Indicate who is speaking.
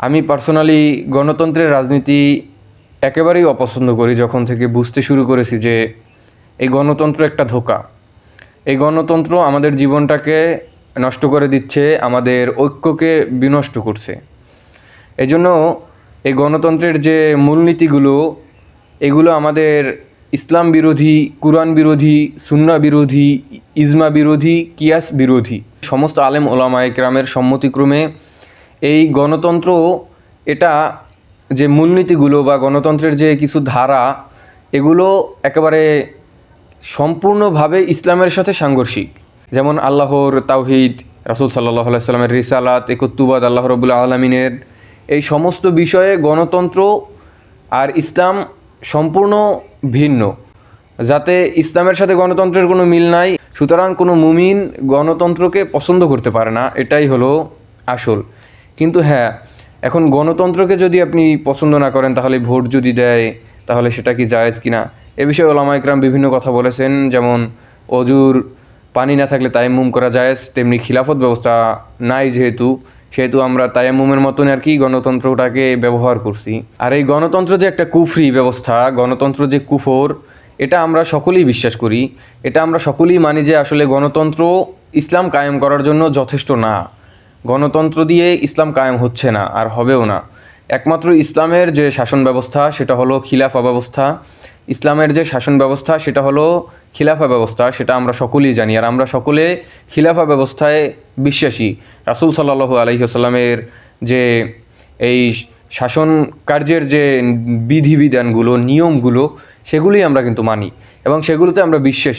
Speaker 1: আমি পার্সোনালি গণতন্ত্রের রাজনীতি একেবারেই অপছন্দ করি যখন থেকে বুঝতে শুরু করেছি যে এই গণতন্ত্র একটা ধোঁকা। এই গণতন্ত্র আমাদের জীবনটাকে নষ্ট করে দিচ্ছে, আমাদের ঐক্যকে বিনষ্ট করছে। এই জন্য এই গণতন্ত্রের যে মূলনীতিগুলো, এগুলো আমাদের ইসলাম বিরোধী, কুরআন বিরোধী, সুন্নাহ বিরোধী, ইজমা বিরোধী, কিয়াস বিরোধী। সমস্ত আলেম ওলামায়ে কেরামের সম্মতিক্রমে এই গণতন্ত্র, এটা যে মূলনীতিগুলো বা গণতন্ত্রের যে কিছু ধারা, এগুলো একেবারে সম্পূর্ণভাবে ইসলামের সাথে সাংঘর্ষিক। যেমন আল্লাহর তাওহীদ, রাসূল সাল্লাল্লাহু আলাইহি সাল্লামের রিসালাত, একত্ববাদ, আল্লাহ রাব্বুল আলামিনের, এই সমস্ত বিষয়ে গণতন্ত্র আর ইসলাম সম্পূর্ণ ভিন্ন। যাতে ইসলামের সাথে গণতন্ত্রের কোনো মিল নাই, সুতরাং কোনো মুমিন গণতন্ত্রকে পছন্দ করতে পারে না, এটাই হলো আসল। কিন্তু হ্যাঁ, এখন গণতন্ত্রকে যদি আপনি পছন্দ না করেন, তাহলে ভোট যদি দেয় তাহলে সেটা কি জায়েজ কিনা, এ বিষয়ে ওলামায়ে কেরাম বিভিন্ন কথা বলেছেন। যেমন অজুর পানি না থাকলে তায়াম্মুম করা জায়েজ, তেমনি খিলাফত ব্যবস্থা নাই সেহেতু আমরা তায়াম্মুমের মতন আর কি গণতন্ত্রটাকে ব্যবহার করছি। আর এই গণতন্ত্র যে একটা কুফরি ব্যবস্থা, গণতন্ত্র যে কুফর, এটা আমরা সকলেই বিশ্বাস করি। এটা আমরা সকলেই মানি যে আসলে গণতন্ত্র ইসলাম কায়েম করার জন্য যথেষ্ট না। গণতন্ত্র দিয়ে ইসলাম কায়েম হচ্ছে না, আর হবেও না। একমাত্র ইসলামের যে শাসন ব্যবস্থা সেটা হলো খিলাফা ব্যবস্থা। ইসলামের যে শাসন ব্যবস্থা সেটা হলো খিলাফা ব্যবস্থা, সেটা আমরা সকলেই জানি। আর আমরা সকলে খিলাফা ব্যবস্থায় বিশ্বাসী। রাসূল সাল্লাল্লাহু আলাইহি ওয়াসাল্লামের যে এই শাসন কার্যের যে বিধিবিধানগুলো, নিয়মগুলো, সেগুলি আমরা কিন্তু মানি এবং সেগুলোতে আমরা বিশ্বাসী।